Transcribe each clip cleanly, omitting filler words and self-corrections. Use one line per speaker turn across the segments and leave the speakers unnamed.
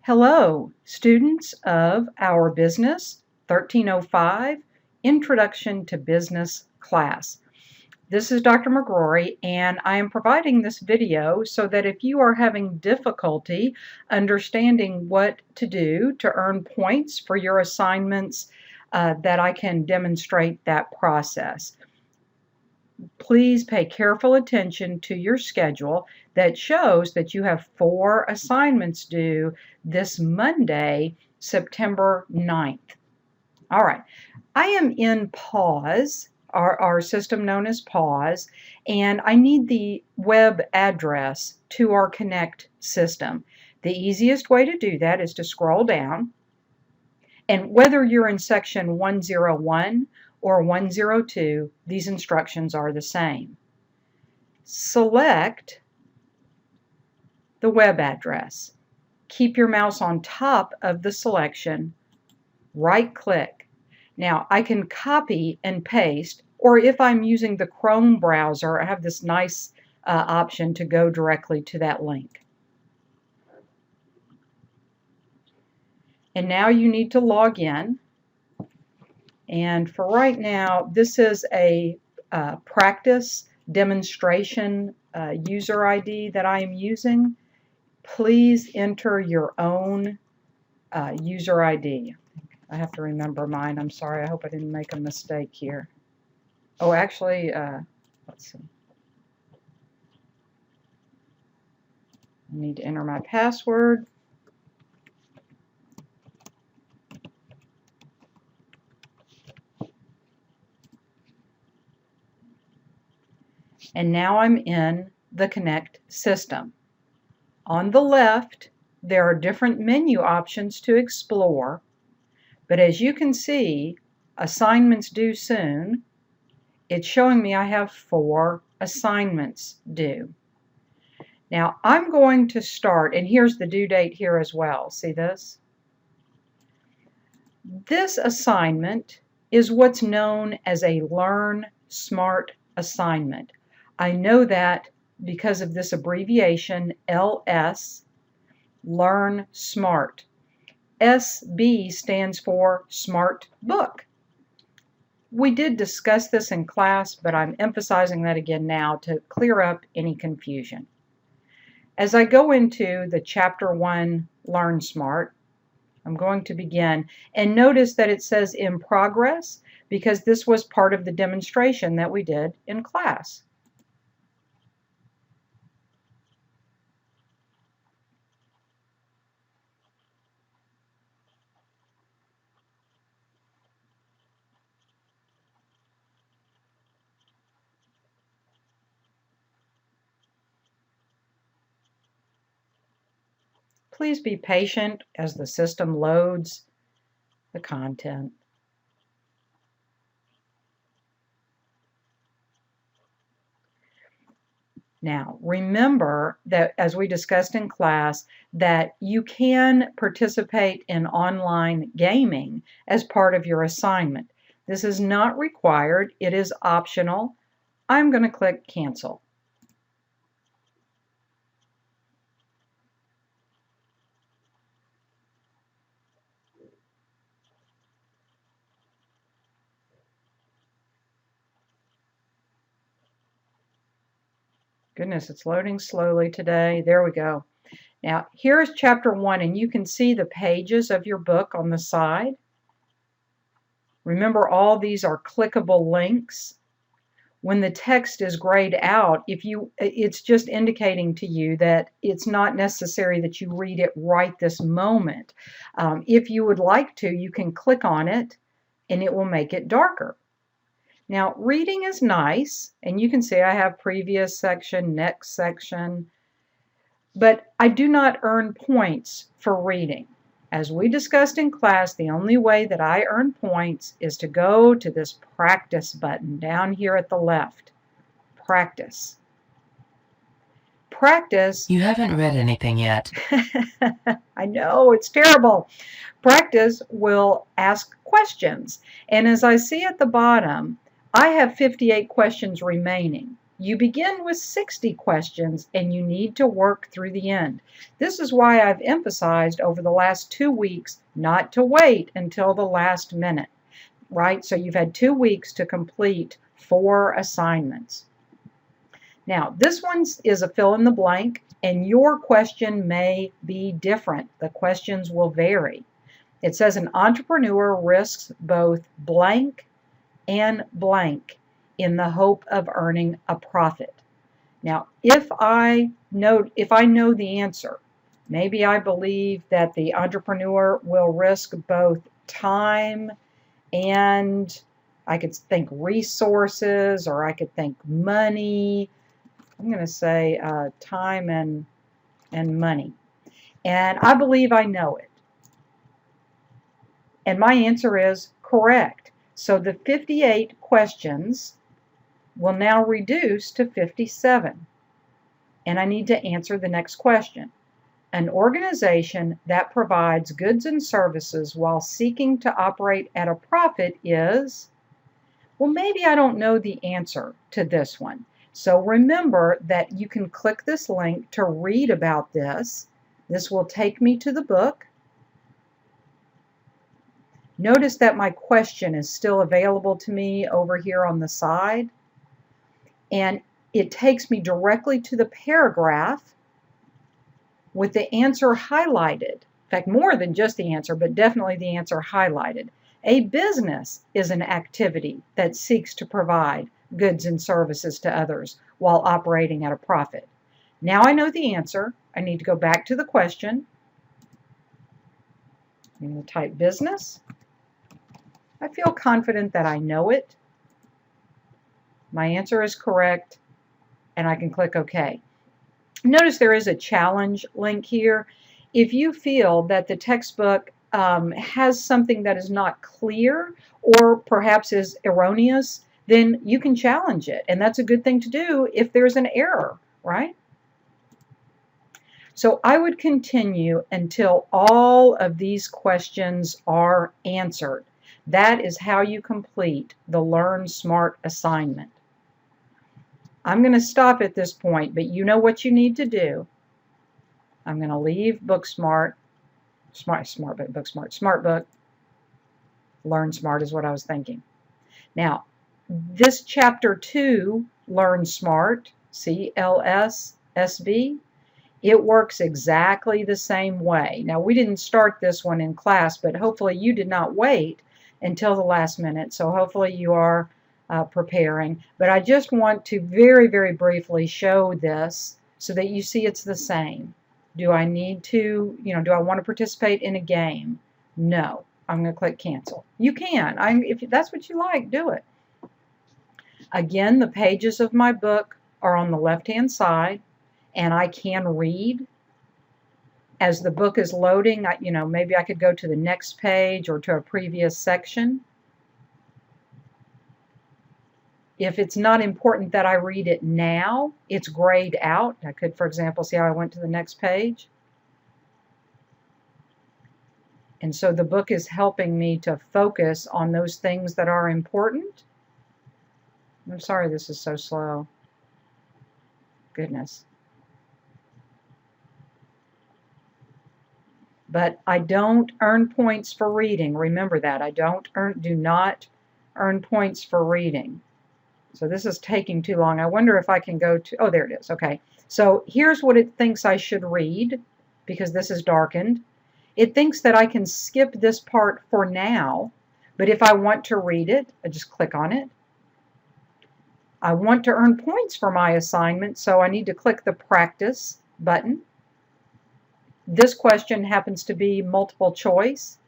Hello, students of our Business 1305 Introduction to Business class. This is Dr. McGrory, and I am providing this video so that if you are having difficulty understanding what to do to earn points for your assignments, that I can demonstrate that process. Please pay careful attention to your schedule that shows that you have 4 assignments due this Monday, September 9th. All right, I am in PAUSE, our system known as PAUSE, and I need the web address to our Connect system. The easiest way to do that is to scroll down, and whether you're in section 101 or 102, these instructions are the same. Select the web address. Keep your mouse on top of the selection. Right-click. Now, I can copy and paste, or if I'm using the Chrome browser, I have this nice option to go directly to that link. And now you need to log in. And for right now, this is a practice demonstration user ID that I am using. Please enter your own user ID. I have to remember mine. I'm sorry. I hope I didn't make a mistake here. Oh, actually, let's see. I need to enter my password. And now I'm in the Connect system. On the left, there are different menu options to explore, but as you can see, assignments due soon, it's showing me I have 4 assignments due. Now I'm going to start, and here's the due date here as well. See this? This assignment is what's known as a LearnSmart assignment. I know that because of this abbreviation, LS, LearnSmart. SB stands for Smart Book. We did discuss this in class, but I'm emphasizing that again now to clear up any confusion. As I go into the Chapter 1 LearnSmart, I'm going to begin, and notice that it says in progress because this was part of the demonstration that we did in class. Please be patient as the system loads the content. Now, remember that as we discussed in class, that you can participate in online gaming as part of your assignment. This is not required. It is optional. I'm going to click Cancel. Goodness, it's loading slowly today. There we go. Now, here is Chapter 1, and you can see the pages of your book on the side. Remember, all these are clickable links. When the text is grayed out, it's just indicating to you that it's not necessary that you read it right this moment. If you would like to, you can click on it, and it will make it darker. Now, reading is nice, and you can see I have previous section, next section, but I do not earn points for reading. As we discussed in class, the only way that I earn points is to go to this Practice button down here at the left. Practice. Practice.
You haven't read anything yet.
I know, it's terrible. Practice will ask questions, and as I see at the bottom, I have 58 questions remaining. You begin with 60 questions and you need to work through the end. This is why I've emphasized over the last 2 weeks not to wait until the last minute, right? So you've had 2 weeks to complete 4 assignments. Now, this one is a fill in the blank, and your question may be different. The questions will vary. It says an entrepreneur risks both blank and blank in the hope of earning a profit. Now, if I know the answer, maybe I believe that the entrepreneur will risk both time and I could think resources, or I could think money. I'm going to say time and money. And I believe I know it. And my answer is correct. So the 58 questions will now reduce to 57. And I need to answer the next question. An organization that provides goods and services while seeking to operate at a profit is, well, maybe I don't know the answer to this one. So remember that you can click this link to read about this. This will take me to the book. Notice that my question is still available to me over here on the side. And it takes me directly to the paragraph with the answer highlighted. In fact, more than just the answer, but definitely the answer highlighted. A business is an activity that seeks to provide goods and services to others while operating at a profit. Now I know the answer. I need to go back to the question. I'm going to type business. I feel confident that I know it. My answer is correct, and I can click OK. Notice there is a challenge link here. If you feel that the textbook has something that is not clear or perhaps is erroneous, then you can challenge it. And that's a good thing to do if there's an error, right? So I would continue until all of these questions are answered. That is how you complete the LearnSmart assignment. I'm going to stop at this point, but you know what you need to do. I'm going to leave BookSmart, SmartBook. LearnSmart is what I was thinking. Now, this chapter 2, LearnSmart, CLSSB, it works exactly the same way. Now, we didn't start this one in class, but hopefully you did not wait until the last minute, so hopefully you are preparing. But I just want to very, very briefly show this so that you see it's the same. Do I need to, do I want to participate in a game? No. I'm going to click cancel. You can. If that's what you like, do it. Again, the pages of my book are on the left-hand side, and I can read. As the book is loading, maybe I could go to the next page or to a previous section. If it's not important that I read it now, it's grayed out. I could, for example, see how I went to the next page. And so the book is helping me to focus on those things that are important. I'm sorry this is so slow. Goodness. But I don't earn points for reading. Remember that. Do not earn points for reading. So this is taking too long. I wonder if I can go to, oh, there it is. Okay. So here's what it thinks I should read, because this is darkened. It thinks that I can skip this part for now, but if I want to read it, I just click on it. I want to earn points for my assignment, so I need to click the practice button. This question happens to be multiple choice.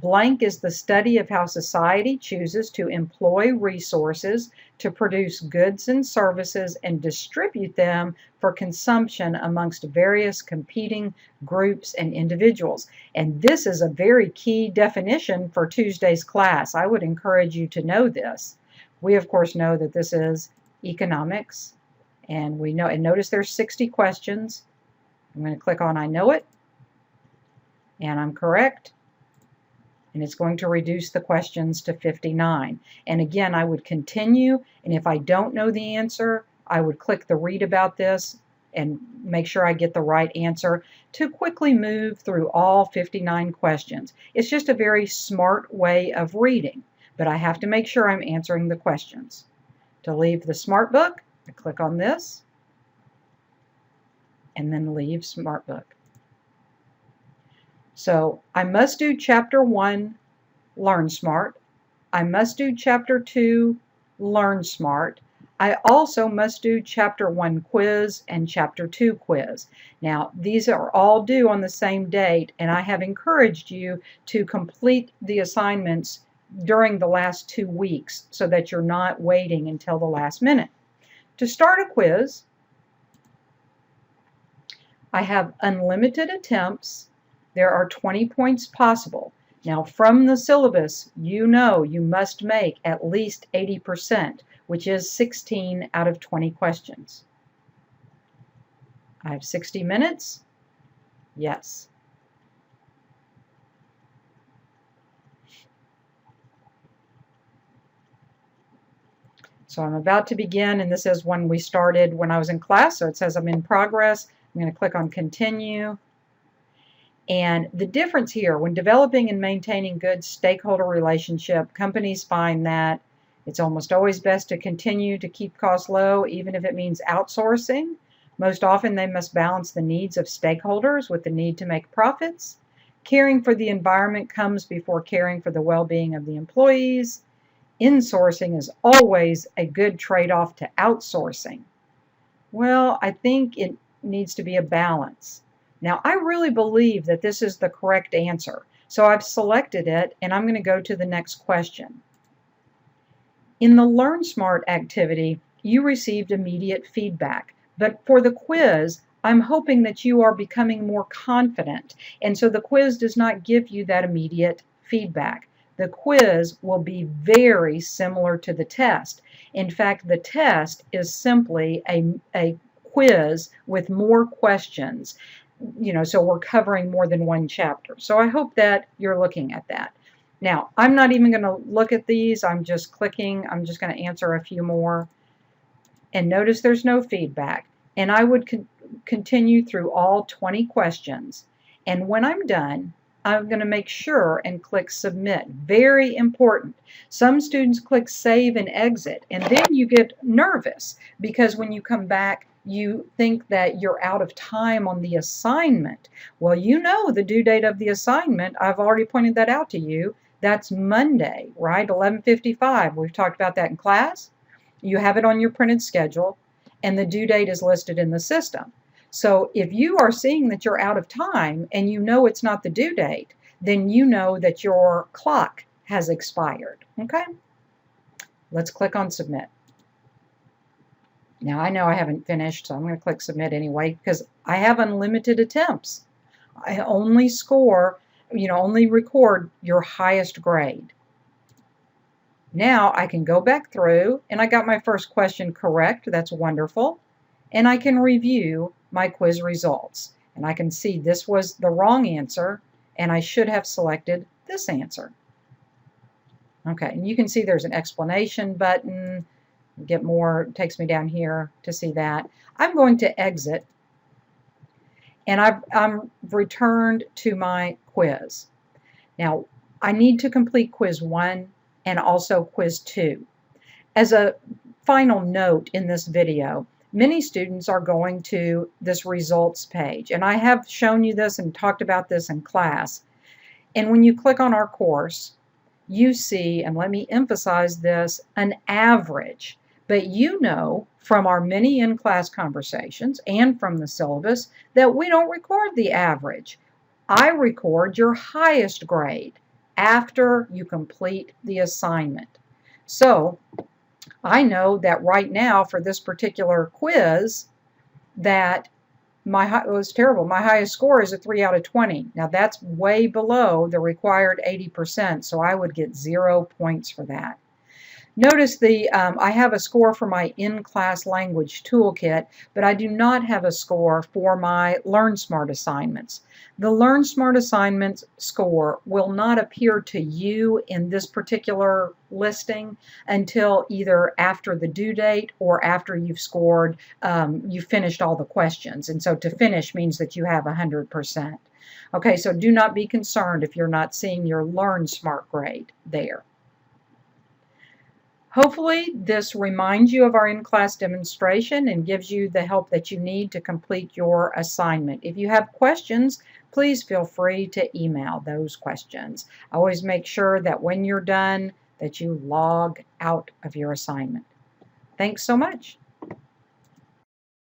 Blank is the study of how society chooses to employ resources to produce goods and services and distribute them for consumption amongst various competing groups and individuals. And this is a very key definition for Tuesday's class. I would encourage you to know this. We, of course, know that this is economics, and we know, and notice there's 60 questions. I'm going to click on I know it, and I'm correct. And it's going to reduce the questions to 59. And again, I would continue, and if I don't know the answer, I would click the read about this and make sure I get the right answer to quickly move through all 59 questions. It's just a very smart way of reading, but I have to make sure I'm answering the questions. To leave the Smart Book, I click on this and then leave Smart Book. So I must do Chapter 1, LearnSmart. I must do Chapter 2, LearnSmart. I also must do Chapter 1 quiz and Chapter 2 quiz. Now, these are all due on the same date, and I have encouraged you to complete the assignments during the last 2 weeks so that you're not waiting until the last minute. To start a quiz, I have unlimited attempts. There are 20 points possible. Now, from the syllabus, you know you must make at least 80%, which is 16 out of 20 questions. I have 60 minutes. Yes. So I'm about to begin, and this is when we started when I was in class, so it says I'm in progress. I'm going to click on Continue. And the difference here, when developing and maintaining good stakeholder relationship, companies find that it's almost always best to continue to keep costs low, even if it means outsourcing. Most often they must balance the needs of stakeholders with the need to make profits. Caring for the environment comes before caring for the well-being of the employees. Insourcing is always a good trade-off to outsourcing. Well, I think it needs to be a balance. Now, I really believe that this is the correct answer, so I've selected it, and I'm going to go to the next question. In the LearnSmart activity, you received immediate feedback, but for the quiz, I'm hoping that you are becoming more confident, and so the quiz does not give you that immediate feedback. The quiz will be very similar to the test. In fact, the test is simply a quiz with more questions. So we're covering more than one chapter. So I hope that you're looking at that. Now, I'm not even going to look at these. I'm just clicking. I'm just going to answer a few more. And notice there's no feedback. And I would continue through all 20 questions. And when I'm done, I'm going to make sure and click Submit. Very important. Some students click Save and Exit, and then you get nervous because when you come back, you think that you're out of time on the assignment. Well, you know the due date of the assignment. I've already pointed that out to you. That's Monday, right? 11:55. We've talked about that in class. You have it on your printed schedule, and the due date is listed in the system. So if you are seeing that you're out of time and you know it's not the due date, then you know that your clock has expired, okay? Let's click on Submit. Now I know I haven't finished, so I'm going to click Submit anyway because I have unlimited attempts. I only score, only record your highest grade. Now I can go back through and I got my first question correct. That's wonderful. And I can review my quiz results. And I can see this was the wrong answer and I should have selected this answer. Okay, and you can see there's an explanation button. Get more, it takes me down here to see that. I'm going to exit and I'm returned to my quiz. Now I need to complete quiz 1 and also quiz 2. As a final note in this video, many students are going to this results page, and I have shown you this and talked about this in class. And when you click on our course, you see, and let me emphasize this, an average. But you know from our many in-class conversations and from the syllabus that we don't record the average. I record your highest grade after you complete the assignment. So I know that right now for this particular quiz that it was terrible. My highest score is a 3 out of 20. Now that's way below the required 80%, so I would get 0 points for that. Notice I have a score for my in-class language toolkit, but I do not have a score for my LearnSmart assignments. The LearnSmart assignments score will not appear to you in this particular listing until either after the due date or after you've scored, you've finished all the questions. And so to finish means that you have 100%. Okay, so do not be concerned if you're not seeing your LearnSmart grade there. Hopefully, this reminds you of our in-class demonstration and gives you the help that you need to complete your assignment. If you have questions, please feel free to email those questions. Always make sure that when you're done, that you log out of your assignment. Thanks so much.